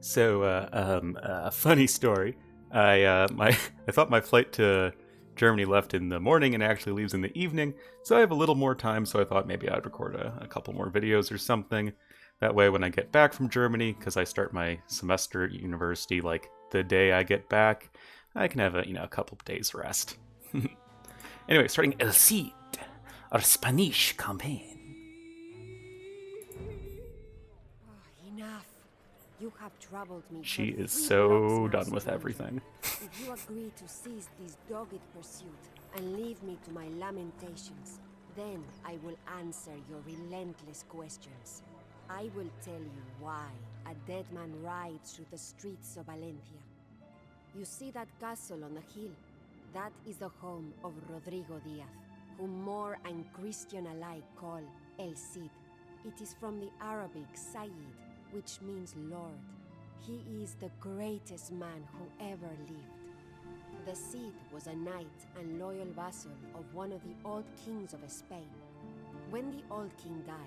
So, a funny story. I thought my flight to Germany left in the morning and actually leaves in the evening, so I have a little more time. So I thought maybe I'd record a couple more videos or something. That way, when I get back from Germany, because I start my semester at university like the day I get back, I can have a couple of days rest. Anyway, starting El Cid, our Spanish campaign. Enough. You have troubled me. She for is 3 so blocks now, done with stranger. everything. If you agree to cease this dogged pursuit and leave me to my lamentations, then I will answer your relentless questions. I will tell you why a dead man rides through the streets of Valencia. You see that castle on the hill? That is the home of Rodrigo Diaz, whom Moor and Christian alike call El Cid. It is from the Arabic Sayyid, which means Lord. He is the greatest man who ever lived. The Cid was a knight and loyal vassal of one of the old kings of Spain. When the old king died,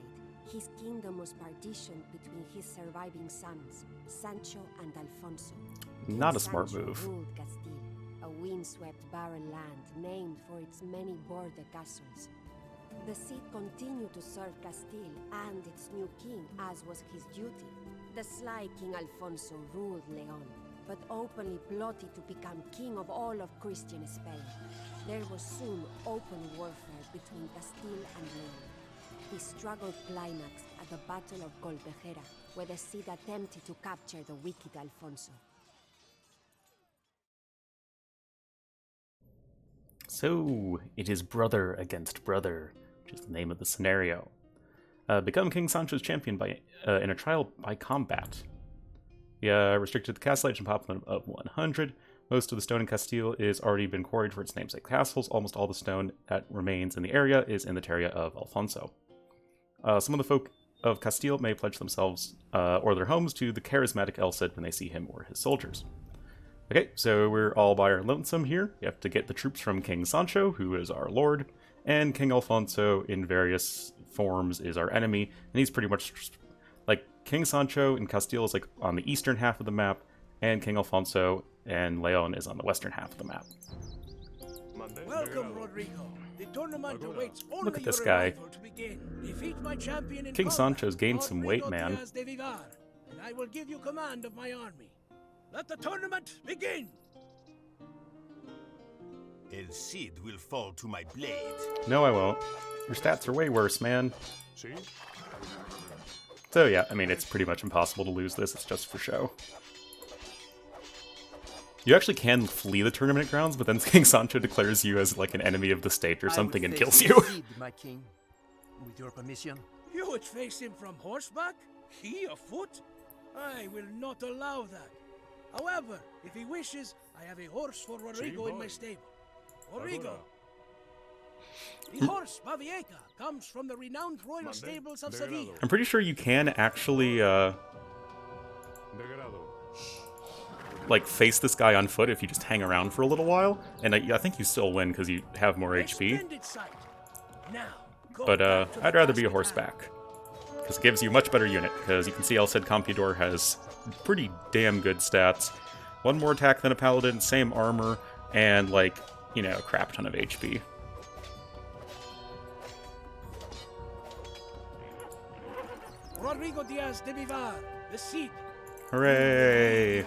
his kingdom was partitioned between his surviving sons, Sancho and Alfonso. Not King a smart Sancho move. ruled Castile, a windswept barren land named for its many border castles. The Cid continued to serve Castile and its new king, as was his duty. The sly King Alfonso ruled Leon, but openly plotted to become king of all of Christian Spain. There was soon open warfare between Castile and Leon. The struggle climaxed at the Battle of Colpejera, where the Cid attempted to capture the wicked Alfonso. So, it is brother against brother, which is the name of the scenario. Become King Sancho's champion in a trial by combat. Restricted to the castle age and population of 100. Most of the stone in Castile is already been quarried for its namesake castles. Almost all the stone that remains in the area is in the Terria of Alfonso. Some of the folk of Castile may pledge themselves or their homes to the charismatic El Cid when they see him or his soldiers. Okay, so we're all by our lonesome here. You have to get the troops from King Sancho, who is our lord, and King Alfonso in various forms is our enemy, and he's pretty much like King Sancho in Castile is like on the eastern half of the map, and King Alfonso and Leon is on the western half of the map. Welcome, Rodrigo. The tournament awaits only Look at this your guy. arrival to begin. Defeat my champion in King combat, Sancho's gained some weight, Rodrigo man. Diaz de Vivar, and I will give you command of my army. Let the tournament begin! El Cid will fall to my blade. No, I won't. Your stats are way worse, man. So yeah, I mean, it's pretty much impossible to lose this. It's just for show. You actually can flee the tournament grounds, but then King Sancho declares you as like an enemy of the state or something and kills you. My king, with your permission. You would face him from horseback? He afoot? I will not allow that. However, if he wishes, I have a horse for Rodrigo in my stable. Rodrigo! The horse, Bavieta, comes from the renowned royal stables of Sevilla. I'm pretty sure you can actually, like, face this guy on foot if you just hang around for a little while. And I think you still win because you have more HP. Splendid sight. Now, go But, back to the I'd rather be a task at horseback. Because it gives you a much better unit. Because you can see El Cid Compudor has pretty damn good stats. One more attack than a paladin, same armor, and, like, you know, a crap ton of HP. hand. Rodrigo Diaz de Vivar, the Cid. Hooray!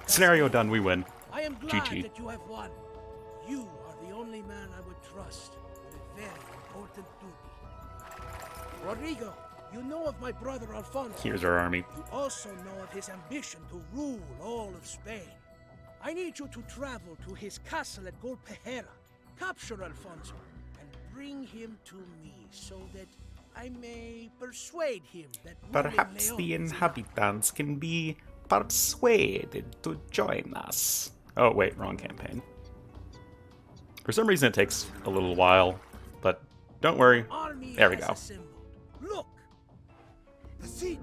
Scenario done, we win. I am glad GG. that you have won. You are the only man I would trust with a very important duty. Rodrigo, you know of my brother Alfonso. Here's our army. You also know of his ambition to rule all of Spain. I need you to travel to his castle at Colpejera, capture Alfonso, and bring him to me so that I may persuade him that ruling Perhaps Leon the is enough. inhabitants can be persuaded to join us. Oh, wait, wrong campaign. For some reason it takes a little while, but don't worry. Army There we has go. assembled. Look! The Cid!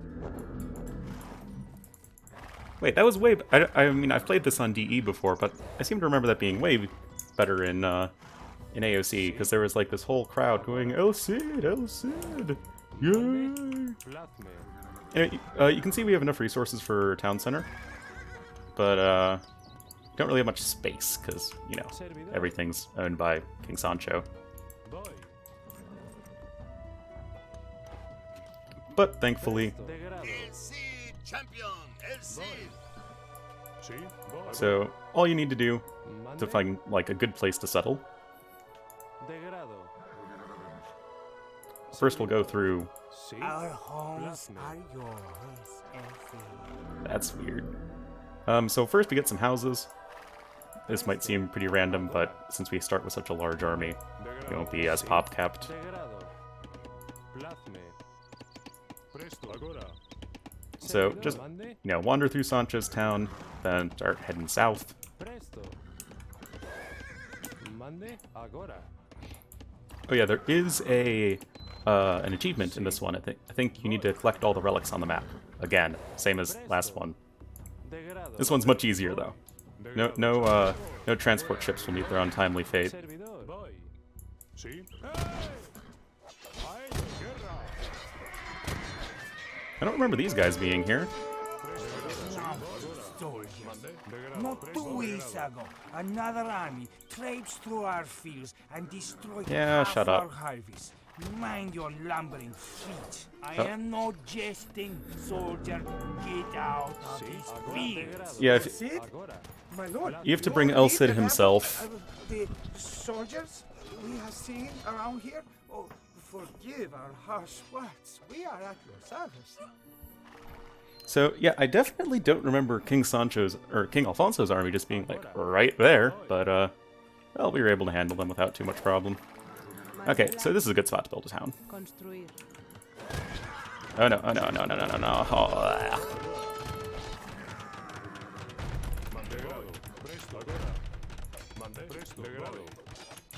Wait, that was way... I mean, I've played this on DE before, but I seem to remember that being way better in AOC, because there was like this whole crowd going, El Cid, yay! You can see we have enough resources for town center, but don't really have much space because, you know, everything's owned by King Sancho. But thankfully, El Cid, champion! El Cid! so all you need to do to find like a good place to settle. First, we'll go through. Our homes are yours, That's weird. So first we get some houses. This might seem pretty random, but since we start with such a large army, we won't be as pop-capped. So just, you know, wander through Sancho's town, then start heading south. Oh yeah, there is an achievement in this one. I think you need to collect all the relics on the map. Again, same as last one. This one's much easier though. No transport ships will meet their untimely fate. I don't remember these guys being here. Not 2 weeks ago, another army traipsed through our fields and destroyed Yeah, half shut up. our harvest. Mind your lumbering feet. I Oh. am not jesting, soldier. Get out of these fields. Yeah, Cid? My lord, you have to bring El Cid himself. The soldiers we have seen around here? Oh, forgive our harsh words. We are at your service. So yeah, I definitely don't remember King Alfonso's army just being like right there, but well, we were able to handle them without too much problem. Okay, so this is a good spot to build a town. Oh no, oh no, no, no, no, no, no. Oh,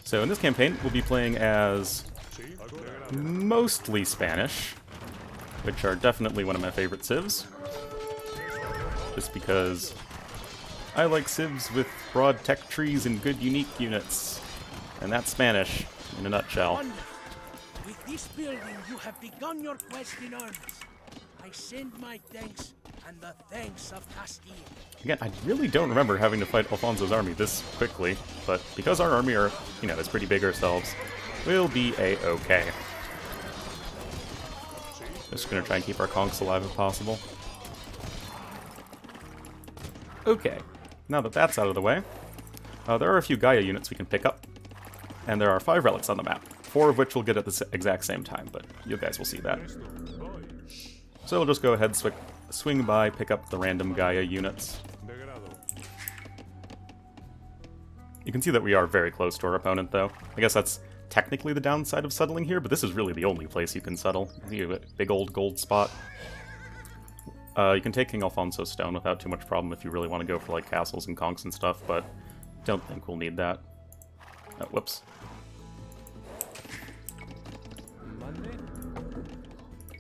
so in this campaign, we'll be playing as mostly Spanish, which are definitely one of my favorite civs. Just because I like civs with broad tech trees and good unique units. And that's Spanish, in a nutshell. Wonder, with this building, you have begun your quest in earnest. I send my thanks and the thanks of Castile. Again, I really don't remember having to fight Alfonso's army this quickly, but because our army are, you know, is pretty big ourselves, we'll be a-okay. Just gonna try and keep our conks alive if possible. Okay, now that that's out of the way, there are a few Gaia units we can pick up, and there are 5 relics on the map, 4 of which we'll get at the exact same time, but you guys will see that. So we'll just go ahead, swing by, pick up the random Gaia units. You can see that we are very close to our opponent, though. I guess that's technically the downside of settling here, but this is really the only place you can settle. You have a big old gold spot. You can take King Alfonso's stone without too much problem if you really want to go for like castles and conks and stuff, but don't think we'll need that. Oh, whoops.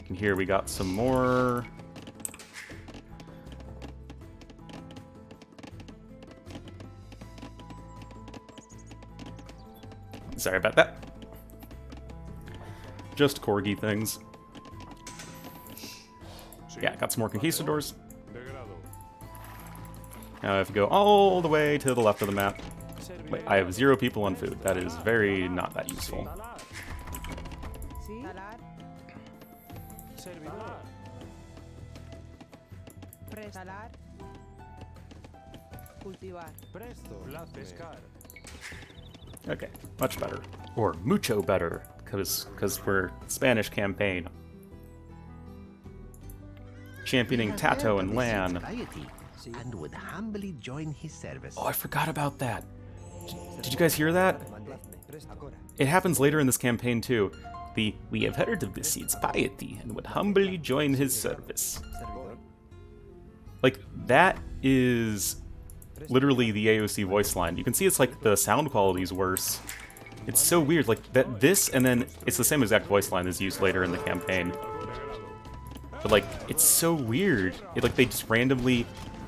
And here we got some more. Sorry about that. Just corgi things. Yeah, got some more conquistadors. Now if you go all the way to the left of the map, wait, I have 0 people on food. That is very not that useful. Okay, much better. Or mucho better, because we're Spanish campaign. Championing Tato and Lan. And would humbly join his service. Oh, I forgot about that. Did you guys hear that? It happens later in this campaign too. We have heard of the Cid's piety and would humbly join his service. Like, that is literally the AOC voice line. You can see it's like the sound quality is worse. It's so weird, like that this and then it's the same exact voice line as used later in the campaign. But like, it's so weird. Like they just randomly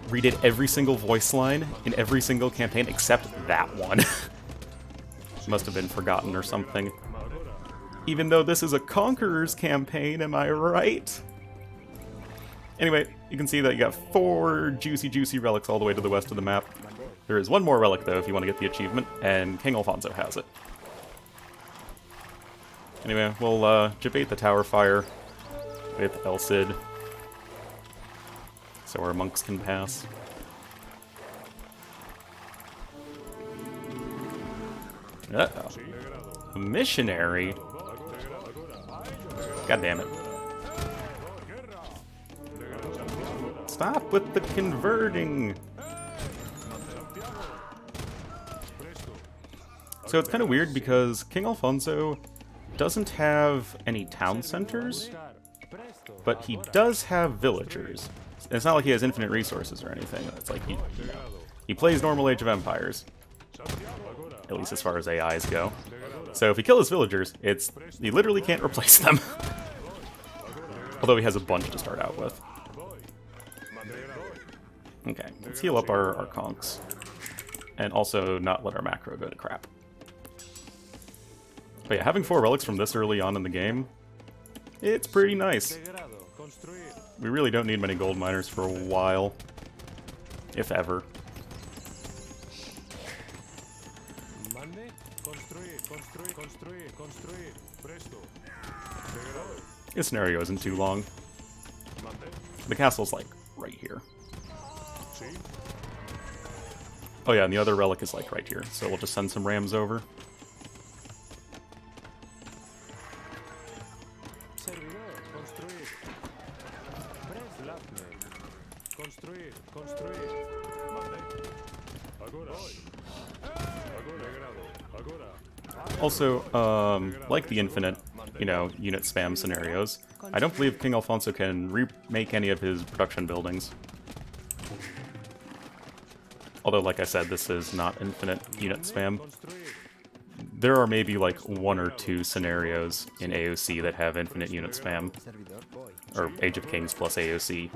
redid every single voice line in every single campaign except that one. Must have been forgotten or something. Even though this is a Conqueror's campaign, am I right? Anyway, you can see that you got 4 juicy relics all the way to the west of the map. There is one more relic, though, if you want to get the achievement, and King Alfonso has it. Anyway, we'll debate the tower fire with El Cid, so our monks can pass. Uh-oh. A missionary? God damn it. Stop with the converting! So it's kind of weird because King Alfonso doesn't have any town centers, but he does have villagers. And it's not like he has infinite resources or anything. It's like he plays normal Age of Empires, at least as far as AIs go. So if he kills his villagers, he literally can't replace them. Although he has a bunch to start out with. Okay, let's heal up our conks. And also not let our macro go to crap. But yeah, having 4 relics from this early on in the game, it's pretty nice. We really don't need many gold miners for a while. If ever. This scenario isn't too long. The castle's like right here. Oh yeah, and the other relic is like right here, so we'll just send some rams over. Also, like the infinite, unit spam scenarios, I don't believe King Alfonso can remake any of his production buildings. Although, like I said, this is not infinite unit spam. There are maybe like 1 or 2 scenarios in AOC that have infinite unit spam. Or Age of Kings plus AOC,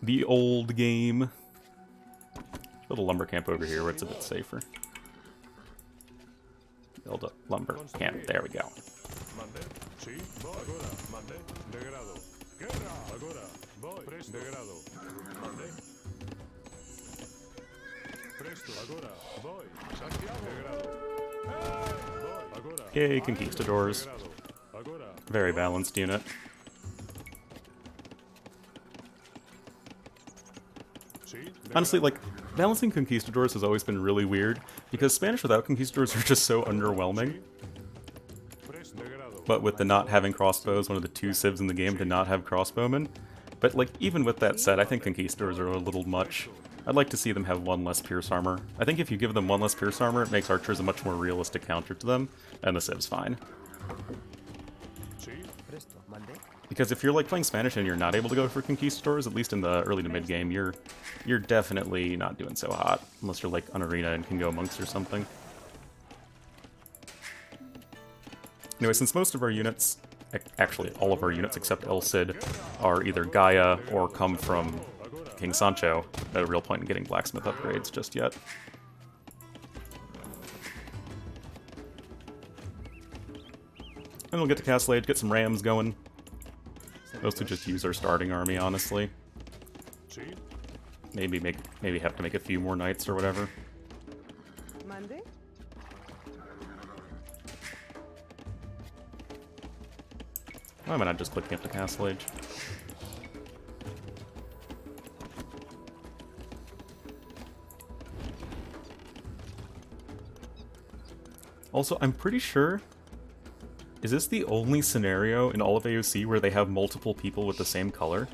the old game. Build a lumber camp over here where it's a bit safer. Build a lumber camp. There we go. Yay, conquistadors. Very balanced unit. Honestly, like, balancing conquistadors has always been really weird, because Spanish without conquistadors are just so underwhelming. But with the not having crossbows, one of the 2 civs in the game to not have crossbowmen. But, like, even with that said, I think conquistadors are a little much. I'd like to see them have 1 less pierce armor. I think if you give them 1 less pierce armor, it makes archers a much more realistic counter to them, and the civ's fine. Because if you're like playing Spanish and you're not able to go for conquistadors, at least in the early to mid game, you're definitely not doing so hot, unless you're like an arena and can go monks or something. Anyway, since most of our units, actually all of our units except El Cid, are either Gaia or come from King Sancho, no real point in getting blacksmith upgrades just yet. And we'll get to Castle Age, get some rams going. Mostly just use our starting army, honestly. Maybe have to make a few more knights or whatever. Why am I not just clicking up the Castle Age? Also, I'm pretty sure... Is this the only scenario in all of AOC where they have multiple people with the same color?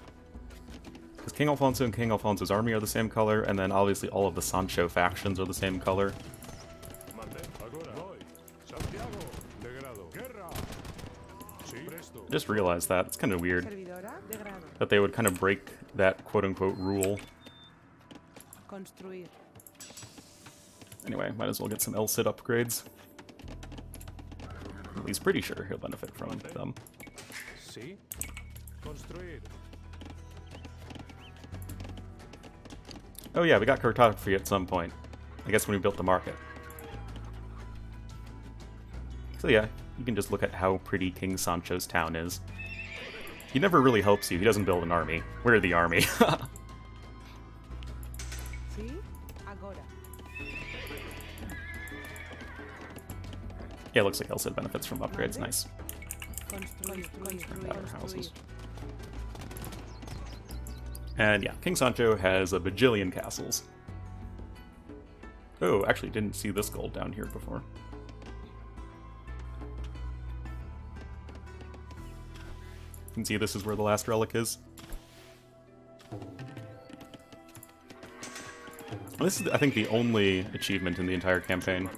Because King Alfonso and King Alfonso's army are the same color, and then obviously all of the Sancho factions are the same color. I just realized that. It's kind of weird that they would kind of break that quote-unquote rule. Anyway, might as well get some El Cid upgrades. He's pretty sure he'll benefit from them. Oh yeah, we got cartography at some point. I guess when we built the market. So yeah, you can just look at how pretty King Sancho's town is. He never really helps you. He doesn't build an army. We're the army. Yeah, it looks like Elsid benefits from upgrades. Nice. Better houses. And yeah, King Sancho has a bajillion castles. Oh, actually didn't see this gold down here before. You can see this is where the last relic is. Well, this is, I think, the only achievement in the entire campaign.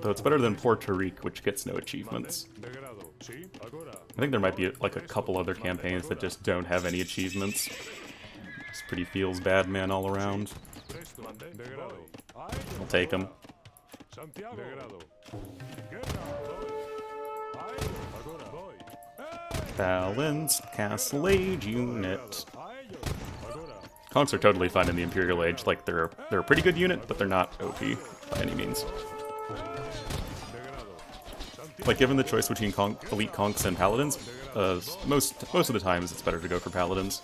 Though it's better than poor Tariq, which gets no achievements. I think there might be like a couple other campaigns that just don't have any achievements. This pretty feels bad man all around. I'll take him. Balanced Castle Age unit. Conks are totally fine in the Imperial Age. Like they're a pretty good unit, but they're not OP by any means. Like given the choice between elite conks and paladins, most of the times it's better to go for paladins.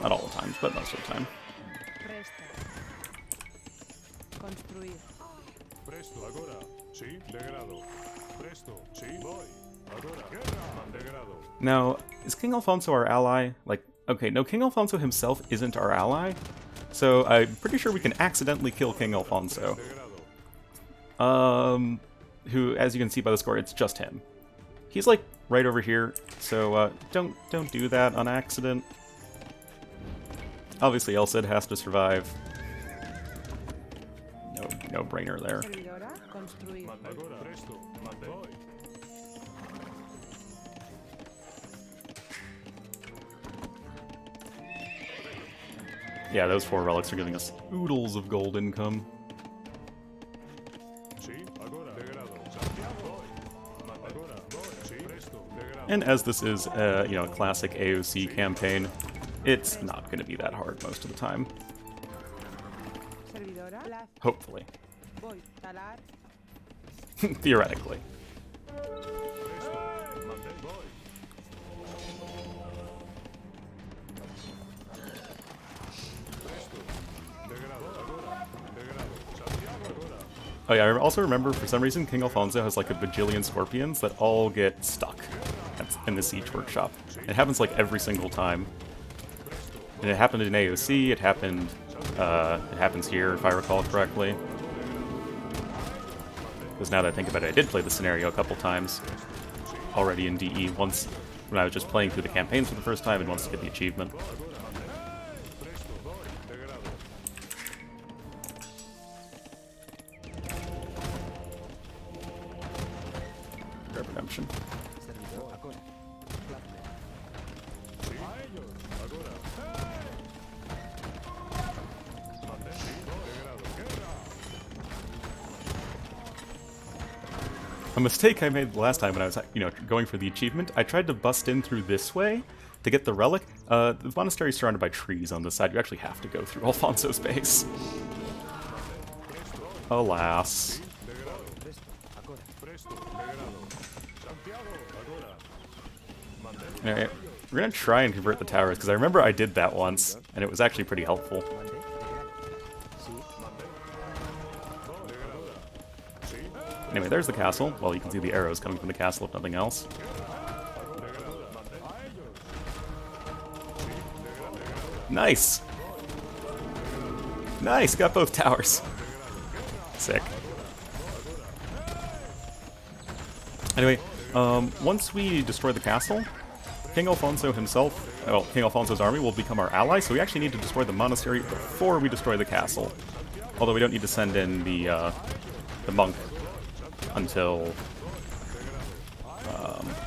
Not all the times, but most of the time. Now, is King Alfonso our ally? Like, okay, no, King Alfonso himself isn't our ally, so I'm pretty sure we can accidentally kill King Alfonso. Who, as you can see by the score, it's just him. He's like right over here, so don't do that on accident. Obviously, Elsid has to survive. No brainer there. Yeah, those 4 relics are giving us oodles of gold income. And as this is, you know, a classic AoC campaign, it's not going to be that hard most of the time. Hopefully. Theoretically. Oh yeah, I also remember for some reason King Alfonso has like a bajillion scorpions that all get stuck in the Siege Workshop. It happens like every single time. And it happened in AoC, it happens here if I recall correctly. Because now that I think about it, I did play the scenario a couple times already in DE, once when I was just playing through the campaigns for the first time and once to get the achievement. Redemption. A mistake I made the last time when I was, going for the achievement, I tried to bust in through this way to get the relic. The monastery is surrounded by trees on this side. You actually have to go through Alfonso's base. Alas. Alright, we're gonna try and convert the towers, because I remember I did that once, and it was actually pretty helpful. Anyway, there's the castle. Well, you can see the arrows coming from the castle, if nothing else. Nice! Nice! Got both towers. Sick. Anyway, once we destroy the castle, King Alfonso himself, well, King Alfonso's army will become our ally, so we actually need to destroy the monastery before we destroy the castle. Although we don't need to send in the monk until...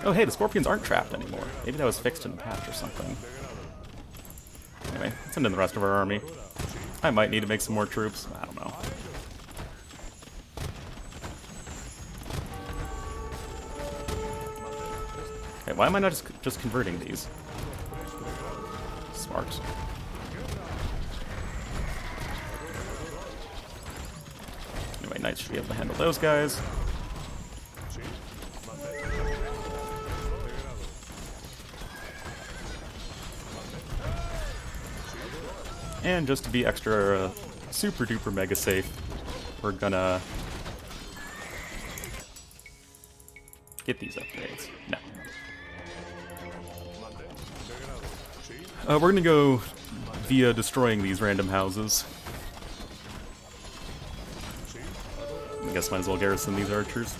oh hey, the scorpions aren't trapped anymore. Maybe that was fixed in the patch or something. Anyway, let's send in the rest of our army. I might need to make some more troops. I don't know. Okay, why am I not just converting these? Smart. Anyway, Knights should be able to handle those guys. And just to be extra super duper mega safe, we're gonna get these upgrades. No. We're gonna go via destroying these random houses. I guess might as well garrison these archers.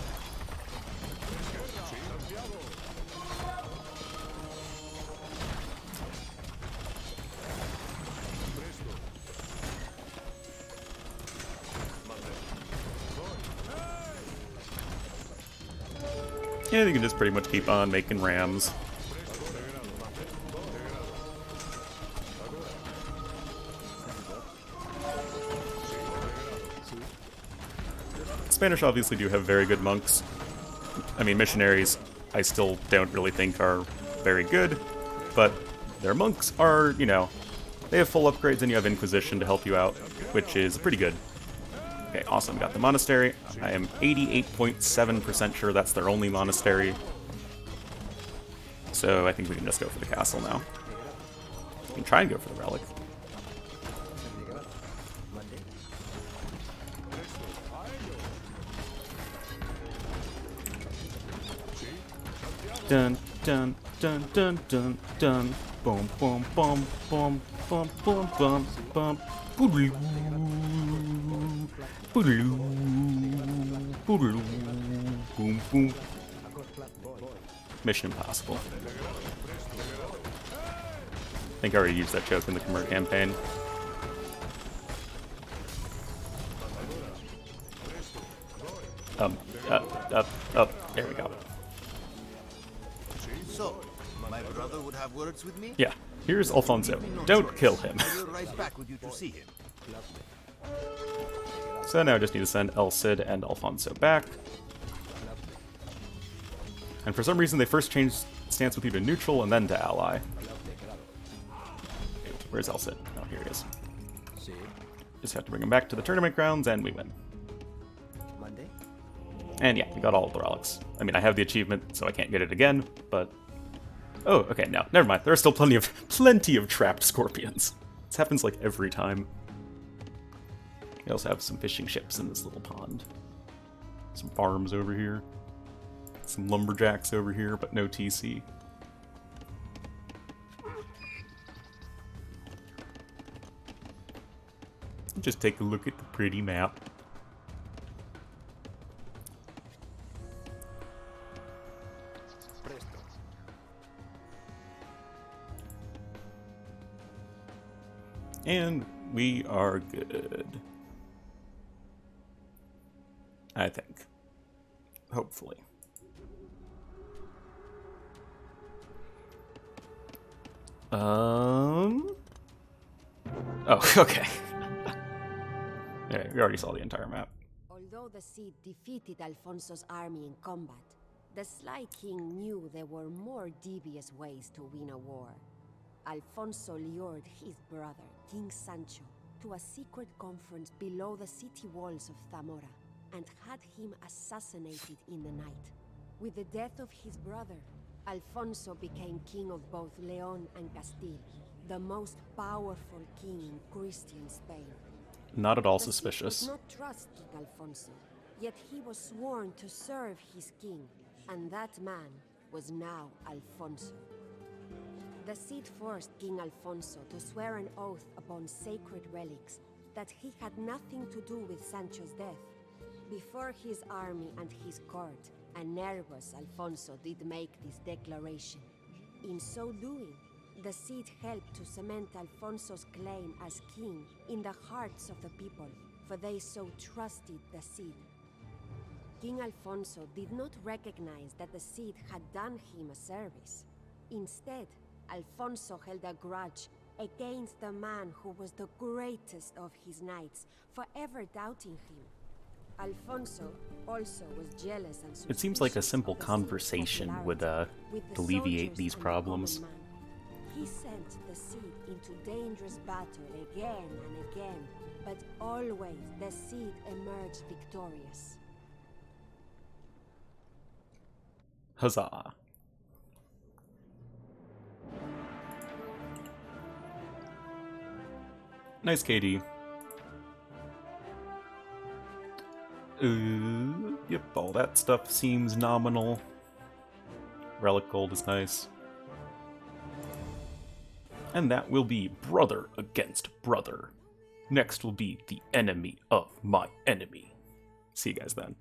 Yeah, you can just pretty much keep on making rams. Spanish obviously do have very good monks. I mean, missionaries I still don't really think are very good, but their monks are, you know, they have full upgrades and you have Inquisition to help you out, which is pretty good. Okay, awesome, got the monastery. I am 88.7% sure that's their only monastery. So I think we can just go for the castle now. We can try and go for the relic. Dun dun dun dun dun dun. Boom boom boom boom boom boom boom boom. Boodaloo. Boodaloo. Boodaloo. Boom boom. Mission impossible. I think I already used that joke in the Khmer campaign. Up. There we go. So, my brother would have words with me? Yeah, here's Alfonso. Don't kill him. I will ride back with you to see him. So now I just need to send El Cid and Alfonso back. And for some reason they first changed stance with you to neutral and then to ally. Where's El Cid? Oh, here he is. Just have to bring him back to the tournament grounds and we win. And yeah, we got all of the relics. I mean, I have the achievement, so I can't get it again, but... Oh, okay, no, never mind. There are still plenty of trapped scorpions. This happens like every time. We also have some fishing ships in this little pond. Some farms over here. Some lumberjacks over here, but no TC. Just take a look at the pretty map. And we are good. I think. Hopefully. Oh, okay. Yeah, we already saw the entire map. Although the Cid defeated Alfonso's army in combat, the sly king knew there were more devious ways to win a war. Alfonso lured his brother, King Sancho, to a secret conference below the city walls of Zamora, and had him assassinated in the night. With the death of his brother, Alfonso became king of both Leon and Castile, the most powerful king in Christian Spain. Not at all The Cid suspicious. did not trust King Alfonso, yet he was sworn to serve his king, and that man was now Alfonso. The Cid forced King Alfonso to swear an oath upon sacred relics that he had nothing to do with Sancho's death. Before his army and his court, a nervous Alfonso did make this declaration. In so doing, the Cid helped to cement Alfonso's claim as king in the hearts of the people, for they so trusted the Cid. King Alfonso did not recognize that the Cid had done him a service. Instead, Alfonso held a grudge against the man who was the greatest of his knights, forever doubting him. Alfonso also was jealous and It seems like a suspicious simple of the Cid's conversation would popularity with the alleviate soldiers these and the problems. common man. He sent the Cid into dangerous battle again and again, but always the seed emerged victorious. Huzzah. Nice, Katie. Yep, all that stuff seems nominal. Relic gold is nice. And that will be brother against brother. Next will be the enemy of my enemy. See you guys then.